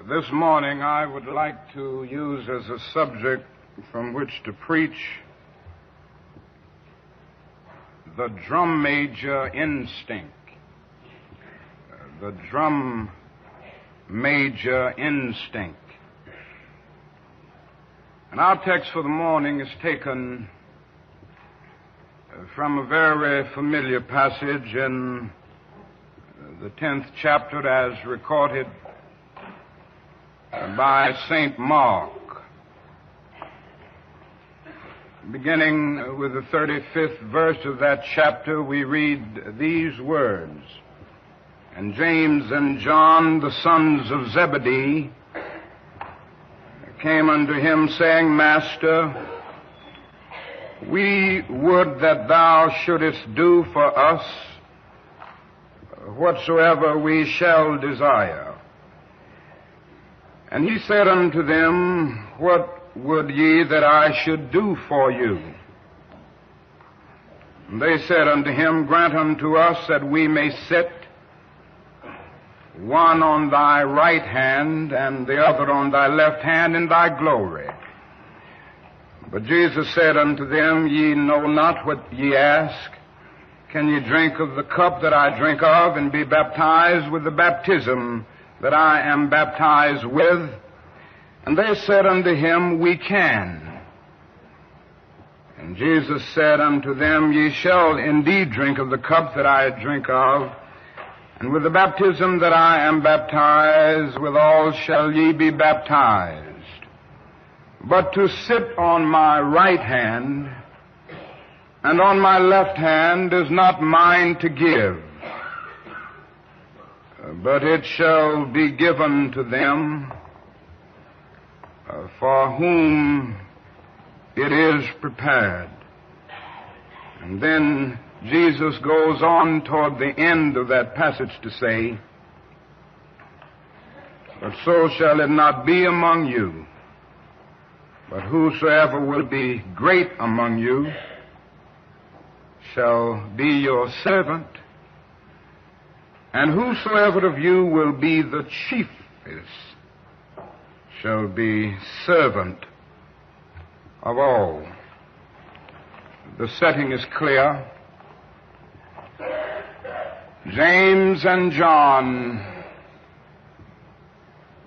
This morning I would like to use as a subject from which to preach the drum major instinct. The drum major instinct. And our text for the morning is taken from a very familiar passage in the 10th chapter as recorded by St. Mark. Beginning with the 35th verse of that chapter, we read these words. And James and John, the sons of Zebedee, came unto him, saying, Master, we would that thou shouldest do for us whatsoever we shall desire. And he said unto them, What would ye that I should do for you? And they said unto him, Grant unto us that we may sit, one on thy right hand and the other on thy left hand in thy glory. But Jesus said unto them, Ye know not what ye ask. Can ye drink of the cup that I drink of, and be baptized with the baptism that I am baptized with? And they said unto him, We can. And Jesus said unto them, Ye shall indeed drink of the cup that I drink of, and with the baptism that I am baptized withal shall ye be baptized. But to sit on my right hand and on my left hand is not mine to give, but it shall be given to them for whom it is prepared. And then Jesus goes on toward the end of that passage to say, But so shall it not be among you, but whosoever will be great among you shall be your servant, and whosoever of you will be the chiefest shall be servant of all. The setting is clear. James and John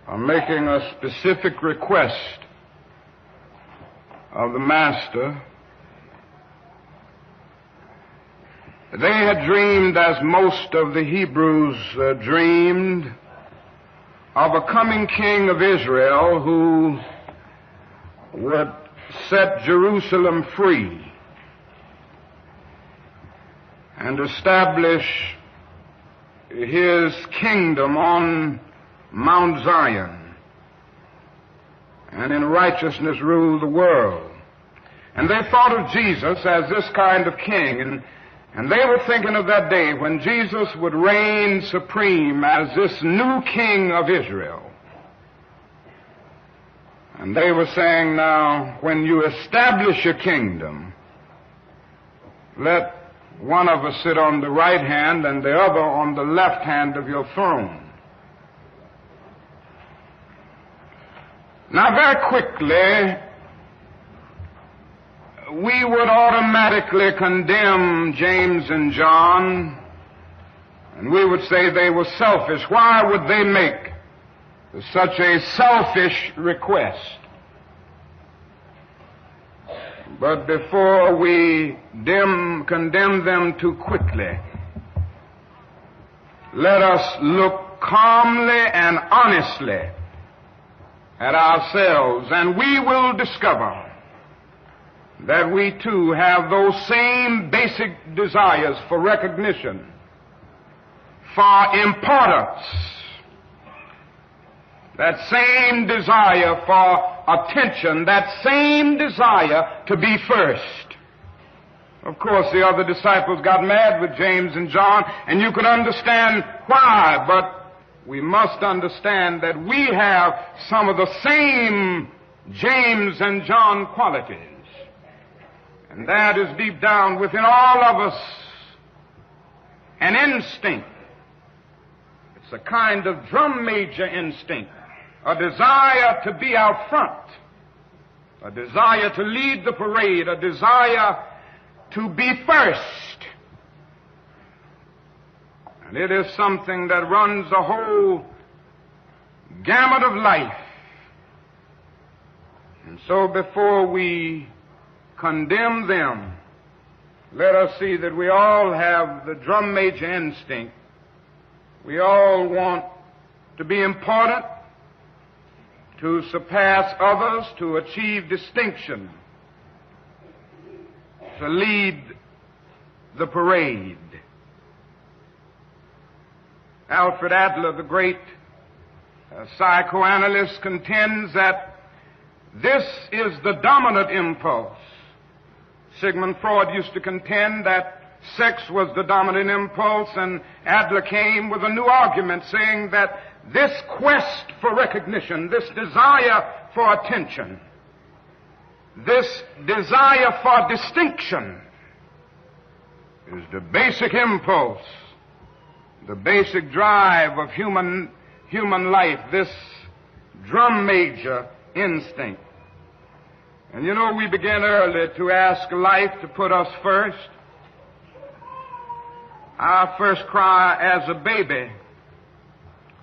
are making a specific request of the Master. They had dreamed, as most of the Hebrews dreamed, of a coming king of Israel who would set Jerusalem free and establish his kingdom on Mount Zion and in righteousness rule the world. And they thought of Jesus as this kind of king, and they were thinking of that day when Jesus would reign supreme as this new king of Israel. And they were saying, now, when you establish your kingdom, let one of us sit on the right hand and the other on the left hand of your throne. Now, very quickly, we would automatically condemn James and John, and we would say they were selfish. Why would they make such a selfish request? But before we condemn them too quickly, let us look calmly and honestly at ourselves, and we will discover that we too have those same basic desires for recognition, for importance, that same desire for attention, that same desire to be first. Of course, the other disciples got mad with James and John, and you can understand why, but we must understand that we have some of the same James and John qualities. And that is deep down within all of us an instinct. It's a kind of drum major instinct a desire to be out front, a desire to lead the parade, a desire to be first. And it is something that runs the whole gamut of life. And so before we condemn them, let us see that we all have the drum major instinct. We all want to be important, to surpass others, to achieve distinction, to lead the parade. Alfred Adler, the great psychoanalyst, contends that this is the dominant impulse. Sigmund Freud used to contend that sex was the dominant impulse, and Adler came with a new argument saying that this quest for recognition, this desire for attention, this desire for distinction is the basic impulse, the basic drive of human life, this drum major instinct. And you know, we began early to ask life to put us first. Our first cry as a baby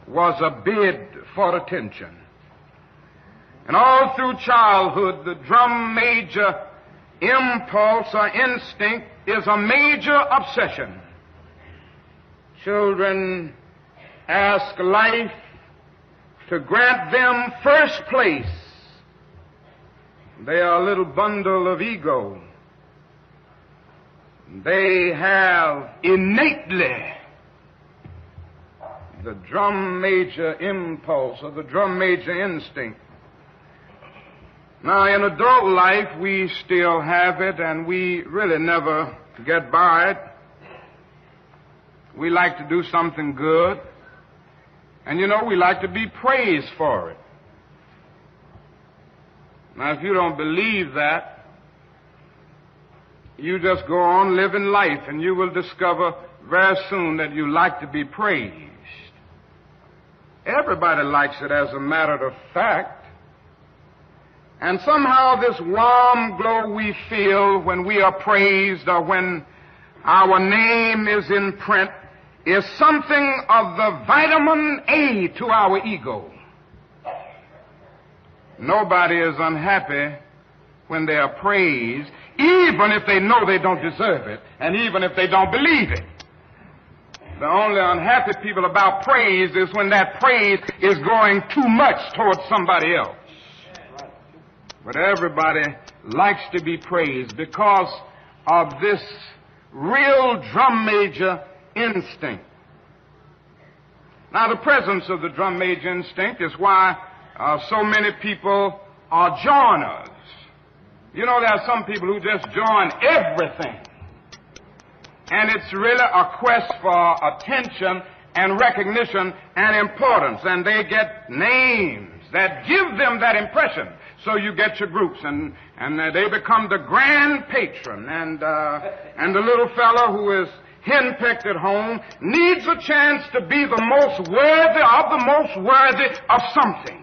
was a bid for attention. And all through childhood, the drum major impulse or instinct is a major obsession. Children ask life to grant them first place. They are a little bundle of ego. They have innately the drum major impulse or the drum major instinct. Now, in adult life, we still have it, and we really never get by it. We like to do something good, and you know, we like to be praised for it. Now, if you don't believe that, you just go on living life, and you will discover very soon that you like to be praised. Everybody likes it, as a matter of fact. And somehow this warm glow we feel when we are praised or when our name is in print is something of the vitamin A to our ego. Nobody is unhappy when they are praised, even if they know they don't deserve it, and even if they don't believe it. The only unhappy people about praise is when that praise is going too much towards somebody else. But everybody likes to be praised because of this real drum major instinct. Now, the presence of the drum major instinct is why so many people are joiners. You know, there are some people who just join everything. And it's really a quest for attention and recognition and importance. And they get names that give them that impression. So you get your groups, and they become the grand patron. And the little fellow who is henpecked at home needs a chance to be the most worthy of the most worthy of something.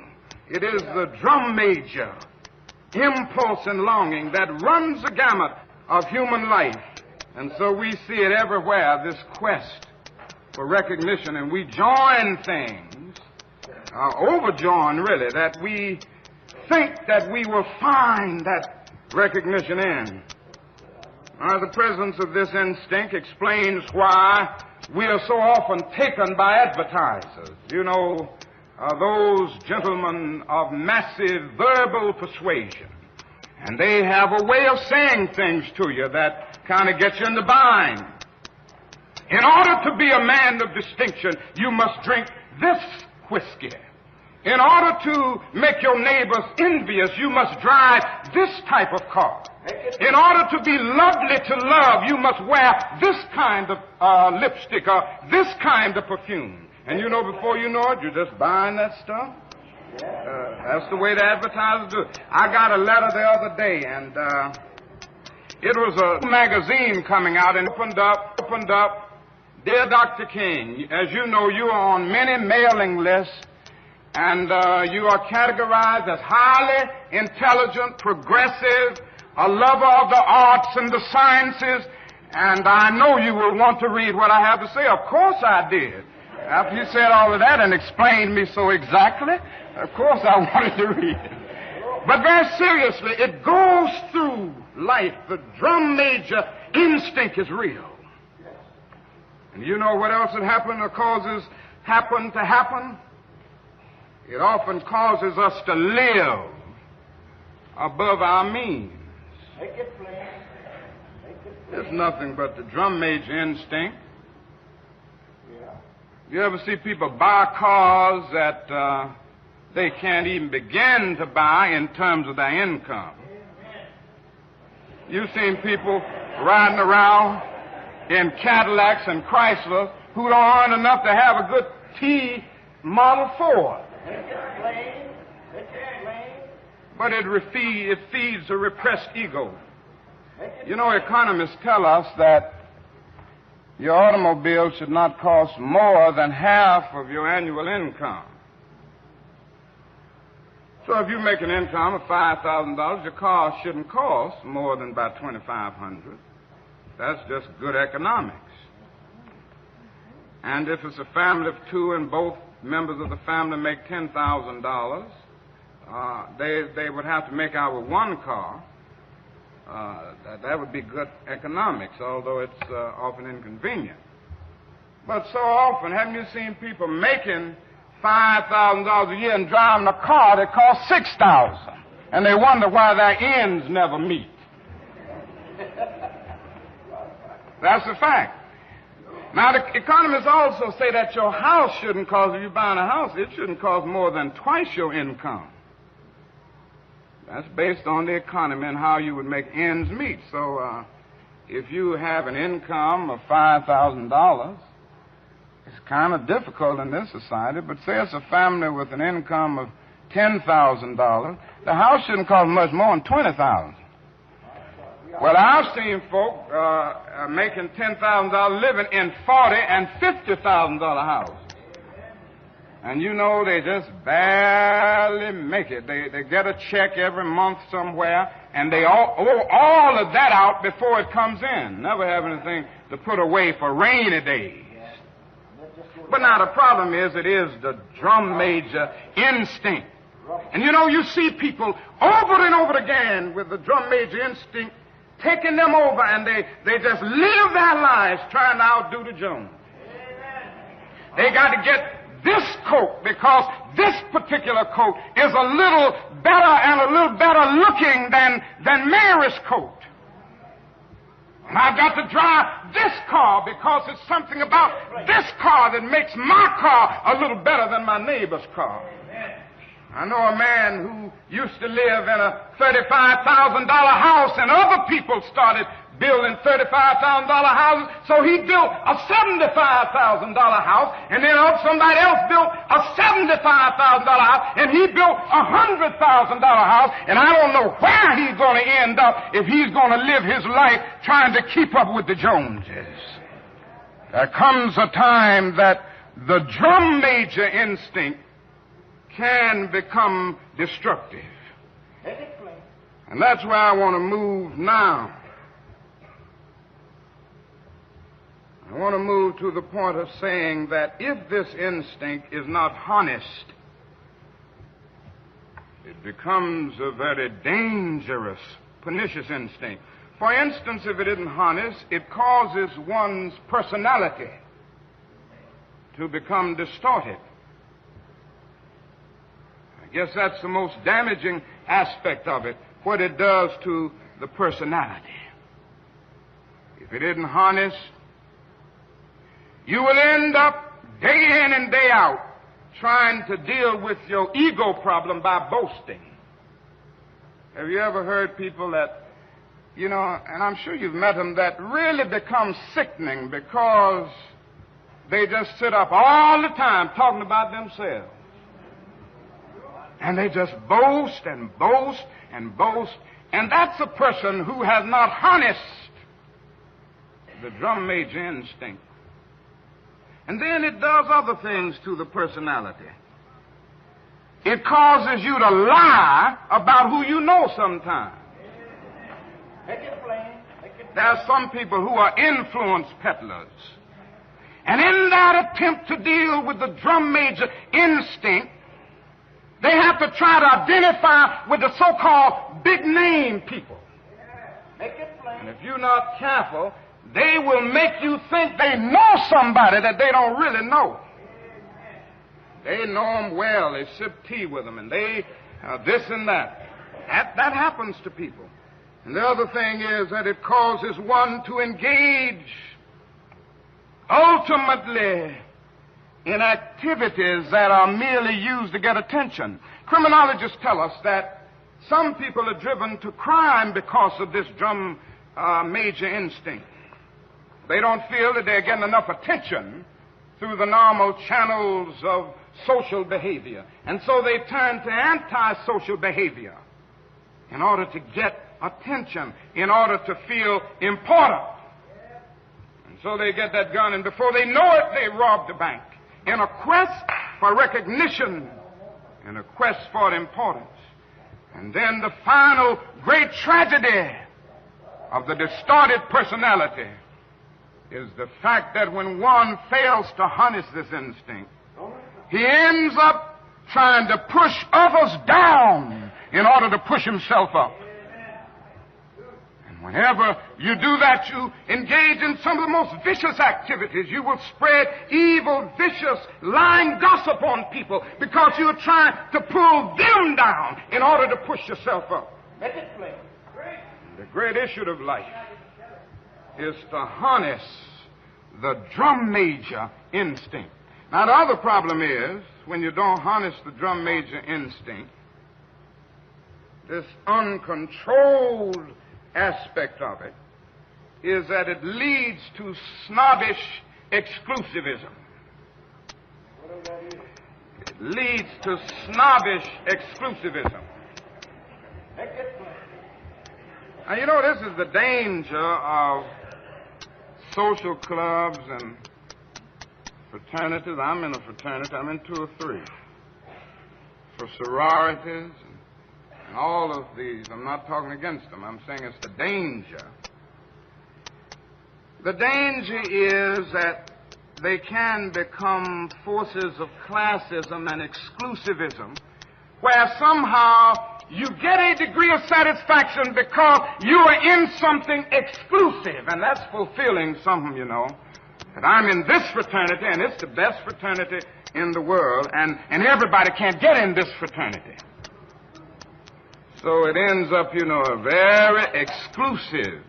It is the drum major impulse and longing that runs the gamut of human life. And so we see it everywhere, this quest for recognition, and we join things, overjoin really, that we think that we will find that recognition in. The presence of this instinct explains why we are so often taken by advertisers. You know, those gentlemen of massive verbal persuasion. And they have a way of saying things to you that kind of gets you in the bind. In order to be a man of distinction, you must drink this whiskey. In order to make your neighbors envious, you must drive this type of car. In order to be lovely to love, you must wear this kind of lipstick or this kind of perfume. And you know, before you know it, you're just buying that stuff. That's the way the advertisers do it. I got a letter the other day, and it was a magazine coming out, and opened up, Dear Dr. King, as you know, you are on many mailing lists, and you are categorized as highly intelligent, progressive, a lover of the arts and the sciences, and I know you will want to read what I have to say. Of course I did. After you said all of that and explained me so exactly, of course I wanted to read it. But very seriously, it goes through life. The drum major instinct is real. And you know what else had happened or causes happen to happen? It often causes us to live above our means. Make it plain. It's nothing but the drum major instinct. Yeah. You ever see people buy cars that they can't even begin to buy in terms of their income? You've seen people riding around in Cadillacs and Chryslers who don't earn enough to have a good T Model Ford. But it feeds a repressed ego. You know, economists tell us that your automobile should not cost more than half of your annual income. So if you make an income of $5,000, your car shouldn't cost more than about $2,500. That's just good economics. And if it's a family of two and both members of the family make $10,000, they would have to make out with one car. That would be good economics, although it's often inconvenient. But so often, haven't you seen people making $5,000 a year and driving a car that costs $6,000, and they wonder why their ends never meet? That's a fact. Now, the economists also say that your house shouldn't cost, if you're buying a house, it shouldn't cost more than twice your income. That's based on the economy and how you would make ends meet. So if you have an income of $5,000, it's kind of difficult in this society, but say it's a family with an income of $10,000, the house shouldn't cost much more than $20,000. Well, I've seen folk making $10,000 living in $40,000 and $50,000 houses. And you know, they just barely make it. They get a check every month somewhere, and they owe all of that out before it comes in. Never have anything to put away for rainy days. But now the problem is, it is the drum major instinct. And you know, you see people over and over again with the drum major instinct taking them over, and they just live their lives trying to outdo the Jones. They got to get this coat because this particular coat is a little better and a little better looking than Mary's coat. And I've got to drive this car because it's something about this car that makes my car a little better than my neighbor's car. I know a man who used to live in a $35,000 house, and other people started building $35,000 houses, so he built a $75,000 house, and then somebody else built a $75,000 house, and he built a $100,000 house, and I don't know where he's going to end up if he's going to live his life trying to keep up with the Joneses. There comes a time that the drum major instinct can become destructive. And that's where I want to move now. I want to move to the point of saying that if this instinct is not harnessed, it becomes a very dangerous, pernicious instinct. For instance, if it isn't harnessed, it causes one's personality to become distorted. I guess that's the most damaging aspect of it, what it does to the personality. If it isn't harnessed, you will end up day in and day out trying to deal with your ego problem by boasting. Have you ever heard people that, you know, and I'm sure you've met them, that really become sickening because they just sit up all the time talking about themselves. And they just boast and boast and boast. And that's a person who has not harnessed the drum major instinct. And then it does other things to the personality. it causes you to lie about who you know sometimes. Make it plain. There are some people who are influence peddlers. And in that attempt to deal with the drum major instinct, they have to try to identify with the so-called big-name people. Make it plain. And if you're not careful, they will make you think they know somebody that they don't really know. They know them well. They sip tea with them, and they this and that. That happens to people. And the other thing is that it causes one to engage ultimately in activities that are merely used to get attention. Criminologists tell us that some people are driven to crime because of this drum major instinct. They don't feel that they're getting enough attention through the normal channels of social behavior. And so they turn to antisocial behavior in order to get attention, in order to feel important. And so they get that gun, and before they know it, they rob the bank in a quest for recognition, in a quest for importance. And then the final great tragedy of the distorted personality is the fact that when one fails to harness this instinct, he ends up trying to push others down in order to push himself up. And whenever you do that, you engage in some of the most vicious activities. You will spread evil, vicious, lying gossip on people because you're trying to pull them down in order to push yourself up. Make it plain. The great issue of life is to harness the drum major instinct. Now, the other problem is, when you don't harness the drum major instinct, this uncontrolled aspect of it is that it leads to snobbish exclusivism. It leads to snobbish exclusivism. Make it plain. Now, you know, this is the danger of social clubs and fraternities. I'm in a fraternity. I'm in 2 or 3. For sororities and all of these. I'm not talking against them. I'm saying it's the danger. The danger is that they can become forces of classism and exclusivism, where somehow you get a degree of satisfaction because you are in something exclusive, and that's fulfilling something, you know. That I'm in this fraternity, and it's the best fraternity in the world, and everybody can't get in this fraternity. So it ends up, you know, a very exclusive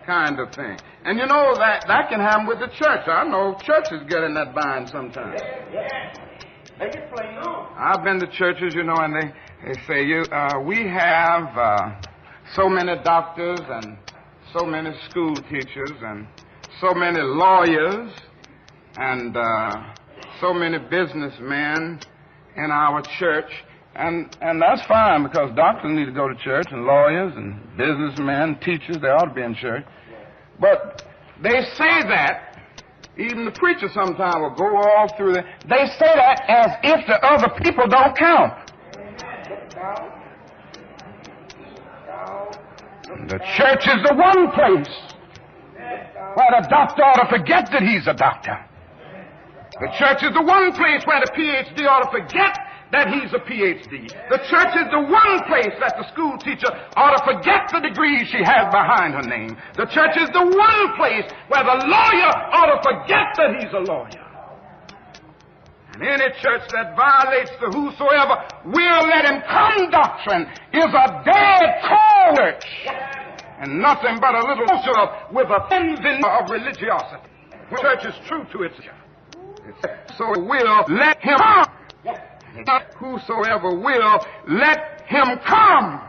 kind of thing. And you know, that can happen with the church. I know churches get in that bind sometimes. Make it plain. I've been to churches, you know, and they say, we have so many doctors and so many school teachers and so many lawyers and so many businessmen in our church. And that's fine, because doctors need to go to church, and lawyers and businessmen, teachers, they ought to be in church. But they say that, even the preacher sometimes will go all through that. They say that as if the other people don't count. The church is the one place where the doctor ought to forget that he's a doctor. The church is the one place where the PhD ought to forget that he's a PhD. The church is the one place that the school teacher ought to forget the degree she has behind her name. The church is the one place where the lawyer ought to forget that he's a lawyer. And any church that violates the whosoever will let him come doctrine is a dead cold church, and nothing but a little culture with a thin veneer of religiosity. The church is true to its so it will let him come. Whosoever will let him come.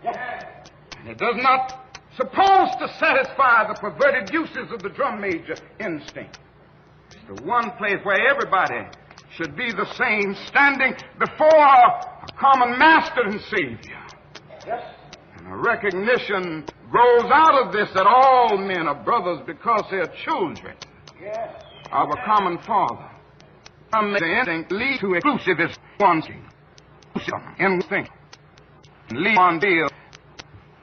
And it does not suppose to satisfy the perverted uses of the drum major instinct. It's the one place where everybody should be the same, standing before a common master and savior. And a recognition grows out of this that all men are brothers because they are children of a common father. The instinct leads to exclusivism. in thinking, lead one feel,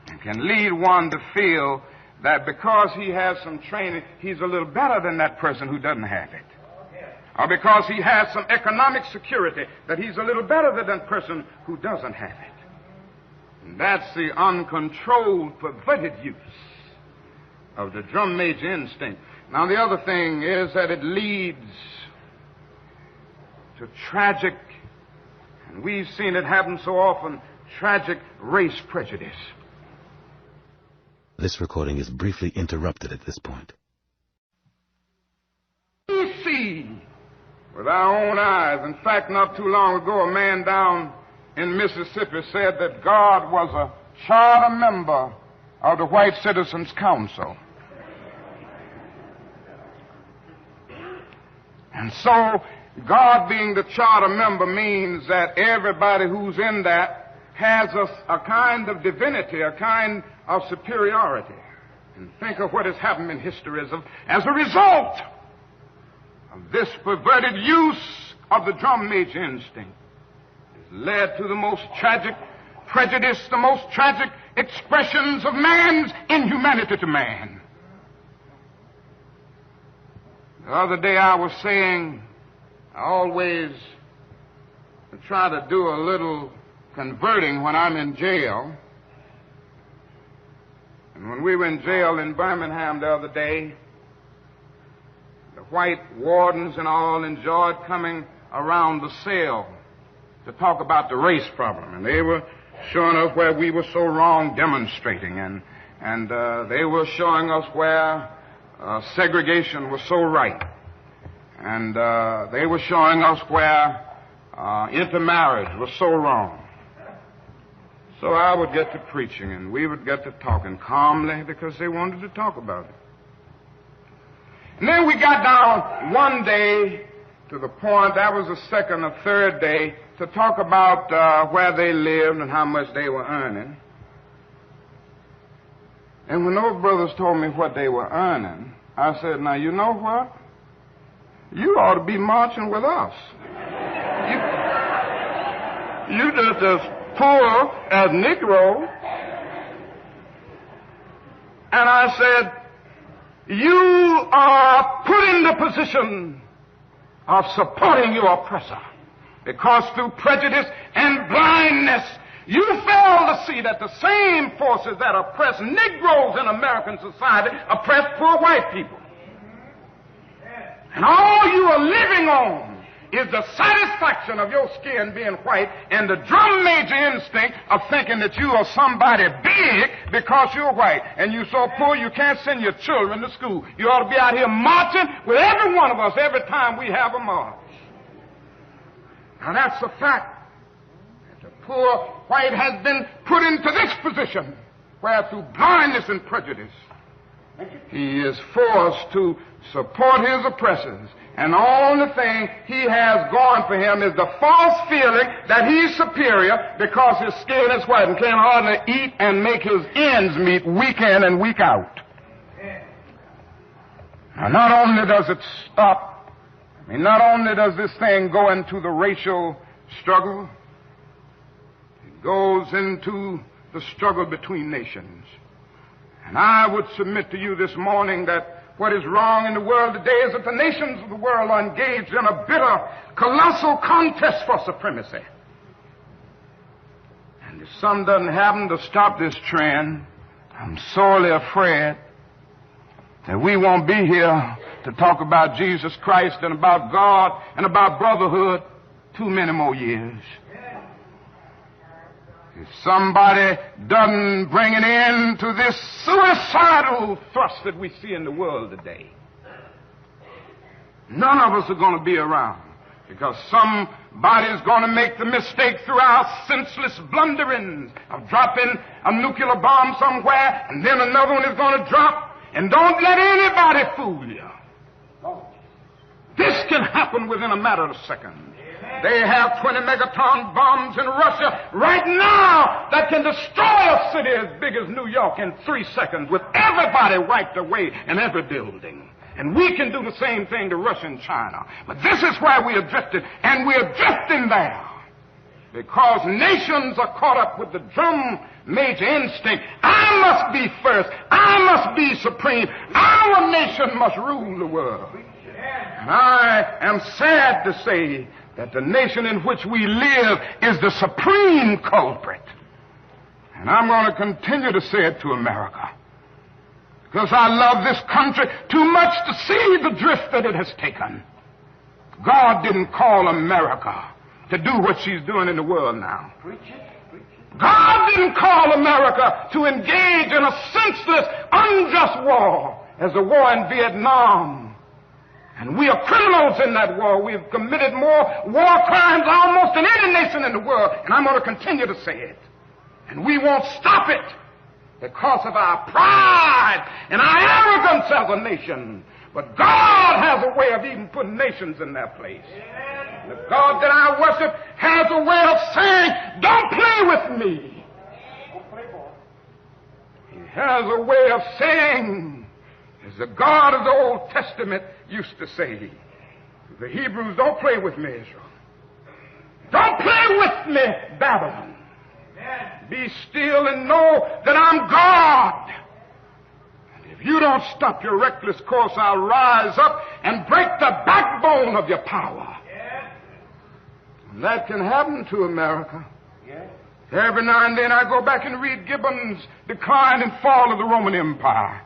and can lead one to feel that because he has some training, he's a little better than that person who doesn't have it. Or because he has some economic security, that he's a little better than that person who doesn't have it. And that's the uncontrolled, perverted use of the drum major instinct. Now, the other thing is that it leads to tragic, and we've seen it happen so often, tragic race prejudice. This recording is briefly interrupted at this point. We see with our own eyes. In fact, not too long ago, a man down in Mississippi said that God was a charter member of the White Citizens Council. And so, God being the charter member means that everybody who's in that has a kind of divinity, a kind of superiority. And think of what has happened in history as a result of this perverted use of the drum major instinct. It's led to the most tragic prejudice, the most tragic expressions of man's inhumanity to man. The other day I was saying, I always try to do a little converting when I'm in jail. And when we were in jail in Birmingham the other day, the white wardens and all enjoyed coming around the cell to talk about the race problem. And they were showing us where we were so wrong demonstrating. And they were showing us where segregation was so right. And they were showing us where intermarriage was so wrong. So I would get to preaching, and we would get to talking calmly because they wanted to talk about it. And then we got down one day to the point, that was the second or third day, to talk about where they lived and how much they were earning. And when those brothers told me what they were earning, I said, now, you know what? You ought to be marching with us. You just as poor as Negro. And I said, you are put in the position of supporting your oppressor, because through prejudice and blindness, you fail to see that the same forces that oppress Negroes in American society oppress poor white people. And all you are living on is the satisfaction of your skin being white and the drum major instinct of thinking that you are somebody big because you're white. And you're so poor you can't send your children to school. You ought to be out here marching with every one of us every time we have a march. Now that's a fact. The poor white has been put into this position where through blindness and prejudice he is forced to support his oppressors. And the only thing he has going for him is the false feeling that he's superior because his skin is white and can't hardly eat and make his ends meet week in and week out. Now, not only does it stop, not only does this thing go into the racial struggle, it goes into the struggle between nations. And I would submit to you this morning that what is wrong in the world today is that the nations of the world are engaged in a bitter, colossal contest for supremacy. And if something doesn't happen to stop this trend, I'm sorely afraid that we won't be here to talk about Jesus Christ and about God and about brotherhood too many more years. If somebody doesn't bring an end to this suicidal thrust that we see in the world today, none of us are going to be around, because somebody's going to make the mistake through our senseless blunderings of dropping a nuclear bomb somewhere, and then another one is going to drop, and don't let anybody fool you. This can happen within a matter of seconds. They have 20 megaton bombs in Russia right now that can destroy a city as big as New York in 3 seconds with everybody wiped away in every building. And we can do the same thing to Russia and China. But this is where we are drifting, and we are drifting there Because nations are caught up with the drum major instinct. I must be first. I must be supreme. Our nation must rule the world. And I am sad to say that the nation in which we live is the supreme culprit. And I'm going to continue to say it to America. Because I love this country too much to see the drift that it has taken. God didn't call America to do what she's doing in the world now. God didn't call America to engage in a senseless, unjust war as the war in Vietnam. And we are criminals in that war. We've committed more war crimes almost than any nation in the world. And I'm going to continue to say it. And we won't stop it because of our pride and our arrogance as a nation. But God has a way of even putting nations in their place. The God that I worship has a way of saying, don't play with me. He has a way of saying, as the God of the Old Testament used to say, the Hebrews, don't play with me, Israel. Don't play with me, Babylon. Be still and know that I'm God. And if you don't stop your reckless course, I'll rise up and break the backbone of your power. And that can happen to America. Every now and then I go back and read Gibbon's Decline and Fall of the Roman Empire.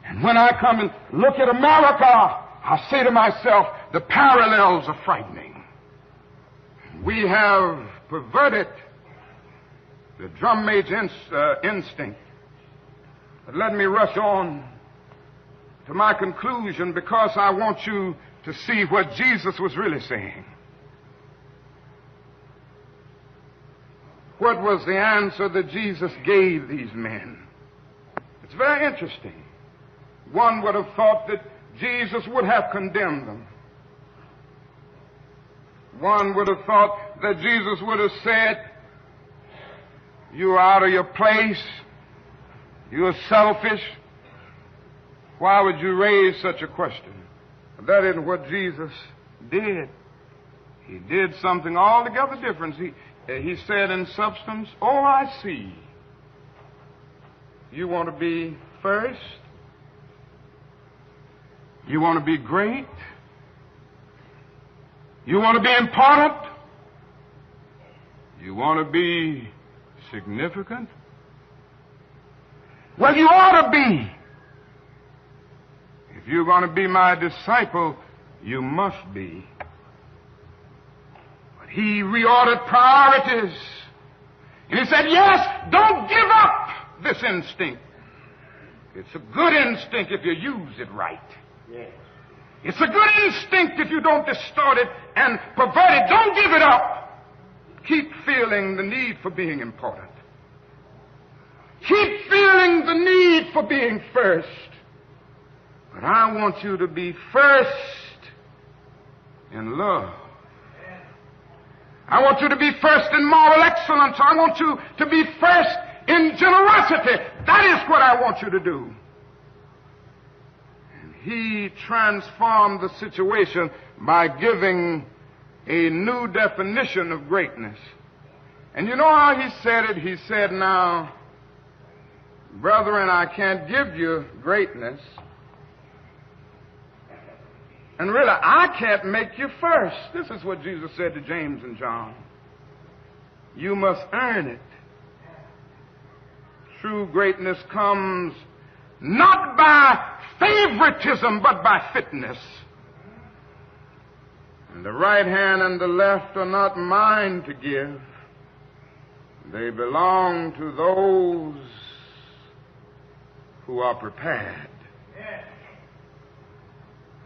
And when I come and look at America, I say to myself, the parallels are frightening. We have perverted the drum major instinct. But let me rush on to my conclusion because I want you to see what Jesus was really saying. What was the answer that Jesus gave these men? It's very interesting. One would have thought that Jesus would have condemned them. One would have thought that Jesus would have said, you're out of your place. You're selfish. Why would you raise such a question? But that isn't what Jesus did. He did something altogether different. He said in substance, oh, I see. You want to be first? You want to be great? You want to be important? You want to be significant? Well, you ought to be. If you're going to be my disciple, you must be. But he reordered priorities. And he said, yes, don't give up this instinct. It's a good instinct if you use it right. Yes. It's a good instinct if you don't distort it and pervert it. Don't give it up. Keep feeling the need for being important. Keep feeling the need for being first. But I want you to be first in love. I want you to be first in moral excellence. I want you to be first in generosity. That is what I want you to do. And he transformed the situation by giving a new definition of greatness. And you know how he said it? He said, now, brethren, I can't give you greatness. And really, I can't make you first. This is what Jesus said to James and John. You must earn it. True greatness comes not by favoritism, but by fitness. And the right hand and the left are not mine to give. They belong to those who are prepared.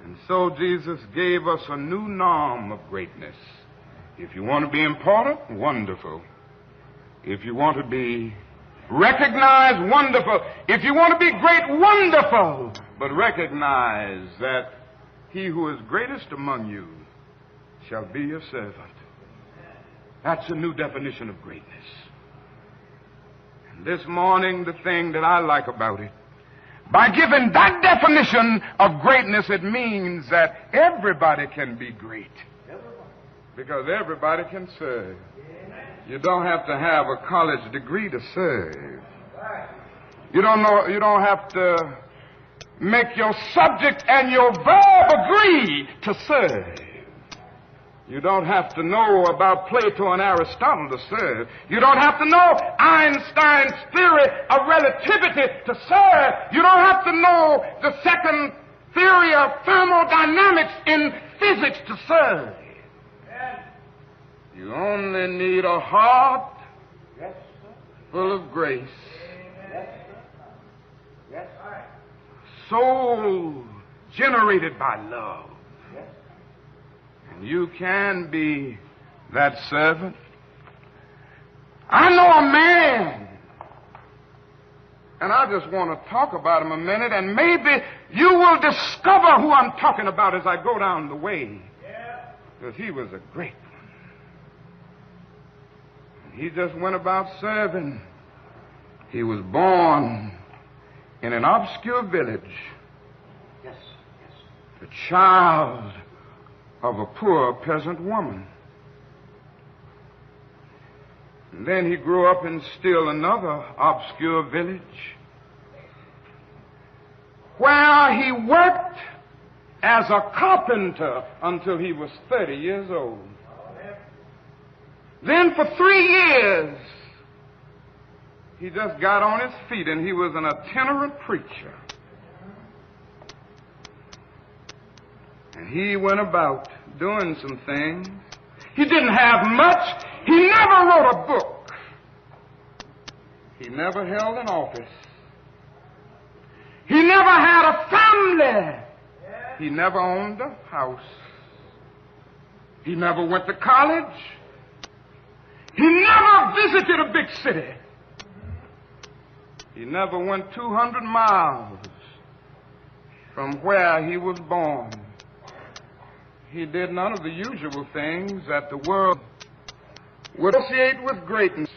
And so Jesus gave us a new norm of greatness. If you want to be important, wonderful. If you want to be recognized, wonderful. If you want to be great, wonderful. But recognize that he who is greatest among you shall be your servant. That's a new definition of greatness. And this morning, the thing that I like about it, by giving that definition of greatness, it means that everybody can be great. Because everybody can serve. You don't have to have a college degree to serve. You don't have to make your subject and your verb agree to serve. You don't have to know about Plato and Aristotle to serve. You don't have to know Einstein's theory of relativity to serve. You don't have to know the second theory of thermodynamics in physics to serve. You only need a heart full of grace. Soul generated by love. And you can be that servant. I know a man, and I just want to talk about him a minute, and maybe you will discover who I'm talking about as I go down the way. Because he was a great one. He just went about serving. He was born in an obscure village. The child of a poor peasant woman. And then he grew up in still another obscure village where he worked as a carpenter until he was 30 years old. Then for 3 years, he just got on his feet and he was an itinerant preacher. And he went about doing some things. He didn't have much. He never wrote a book. He never held an office. He never had a family. He never owned a house. He never went to college. He never visited a big city. He never went 200 miles from where he was born. He did none of the usual things that the world would associate with greatness.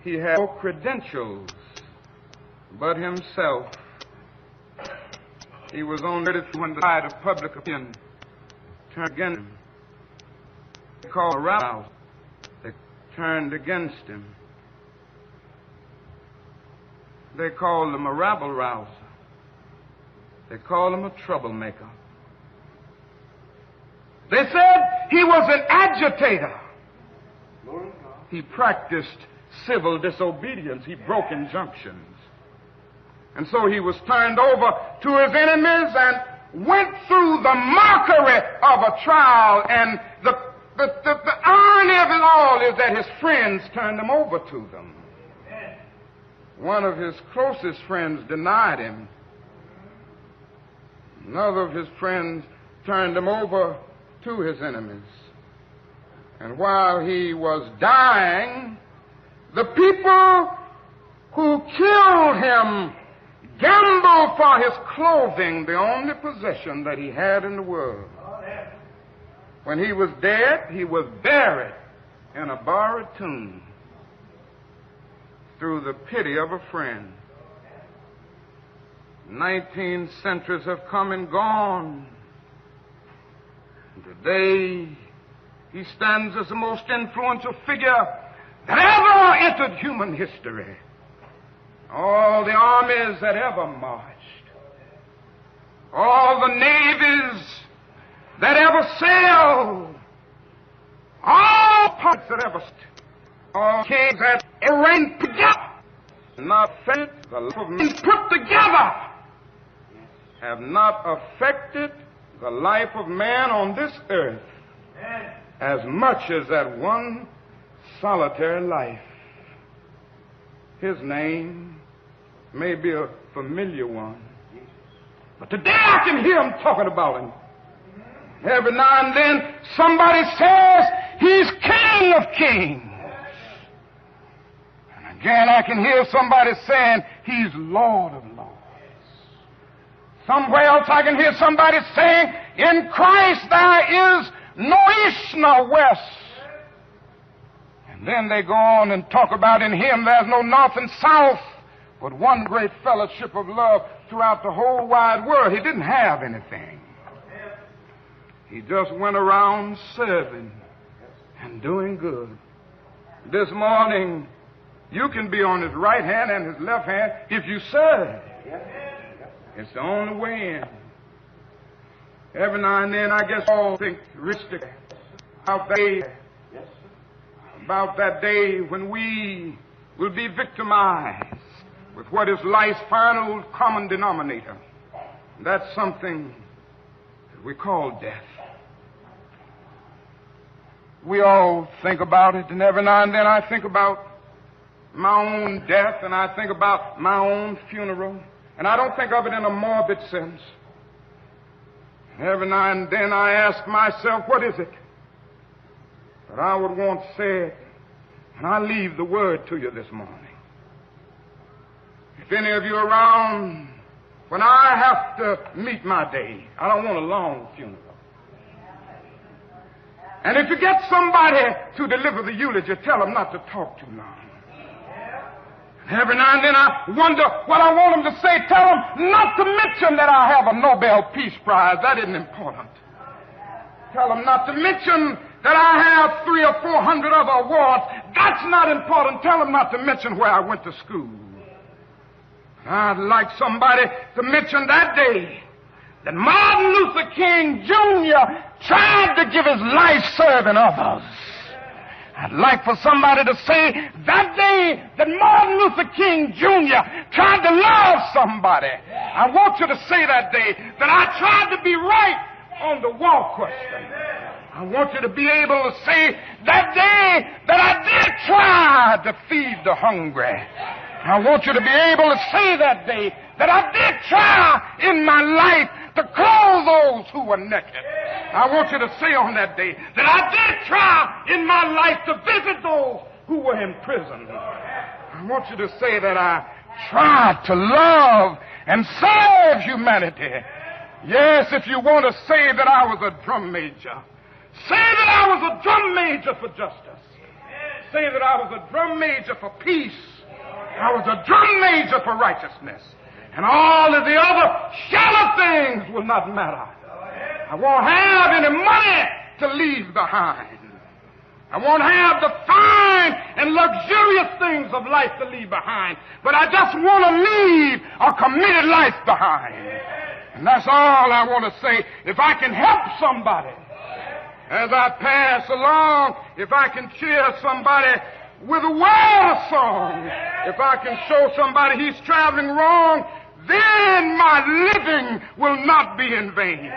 He had no credentials but himself. He was only ready when the tide of public opinion turned against him. They called him a rouser. They turned against him. They called him a rabble-rouser. They called him a troublemaker. They said he was an agitator. He practiced civil disobedience. He broke injunctions. And so he was turned over to his enemies and went through the mockery of a trial. And the irony of it all is that his friends turned him over to them. One of his closest friends denied him. Another of his friends turned him over to his enemies. And while he was dying, the people who killed him gambled for his clothing, the only possession that he had in the world. When he was dead, he was buried in a borrowed tomb through the pity of a friend. 19 centuries have come and gone. Today, he stands as the most influential figure that ever entered human history. All the armies that ever marched, all the navies that ever sailed, all parts that ever all kings that ever reigned together, not affected the life of men put together, have not affected the life of man on this earth as much as that one solitary life. His name may be a familiar one, but today I can hear him talking about him. Every now and then somebody says he's King of Kings. And again I can hear somebody saying he's Lord of Lords. Somewhere else I can hear somebody saying, in Christ there is no east nor west. And then they go on and talk about in him there's no north and south, but one great fellowship of love throughout the whole wide world. He didn't have anything. He just went around serving and doing good. This morning, you can be on his right hand and his left hand if you serve. It's the only way in. Every now and then, I guess all think realistically about that day when we will be victimized with what is life's final common denominator. That's something that we call death. We all think about it, and every now and then I think about my own death, and I think about my own funeral, and I don't think of it in a morbid sense. And every now and then I ask myself, what is it that I would want said? And I leave the word to you this morning. If any of you are around when I have to meet my day, I don't want a long funeral. And if you get somebody to deliver the eulogy, tell them not to talk too long. And every now and then I wonder what I want them to say. Tell them not to mention that I have a Nobel Peace Prize. That isn't important. Tell them not to mention that I have 300 or 400 other awards. That's not important. Tell them not to mention where I went to school. I'd like somebody to mention that day that Martin Luther King Jr. tried to give his life serving others. I'd like for somebody to say that day that Martin Luther King Jr. tried to love somebody. I want you to say that day that I tried to be right on the war question. I want you to be able to say that day that I did try to feed the hungry. I want you to be able to say that day that I did try in my life to clothe those who were naked. I want you to say on that day that I did try in my life to visit those who were in prison. I want you to say that I tried to love and serve humanity. Yes, if you want to say that I was a drum major, say that I was a drum major for justice. Say that I was a drum major for peace. I was a drum major for righteousness. And all of the other shallow things will not matter. I won't have any money to leave behind. I won't have the fine and luxurious things of life to leave behind. But I just want to leave a committed life behind. And that's all I want to say. If I can help somebody as I pass along, if I can cheer somebody with a word of song, if I can show somebody he's traveling wrong, then my living will not be in vain.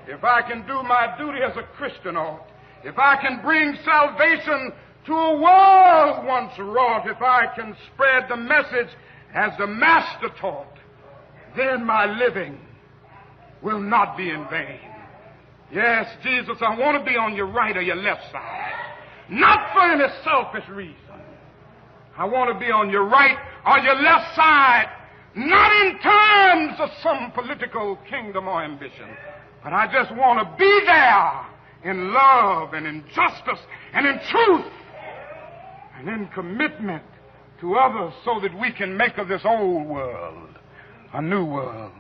If I can do my duty as a Christian ought, if I can bring salvation to a world once wrought, if I can spread the message as the Master taught, then my living will not be in vain. Yes, Jesus, I want to be on your right or your left side. Not for any selfish reason. I want to be on your right or your left side, not in terms of some political kingdom or ambition, but I just want to be there in love and in justice and in truth and in commitment to others so that we can make of this old world a new world.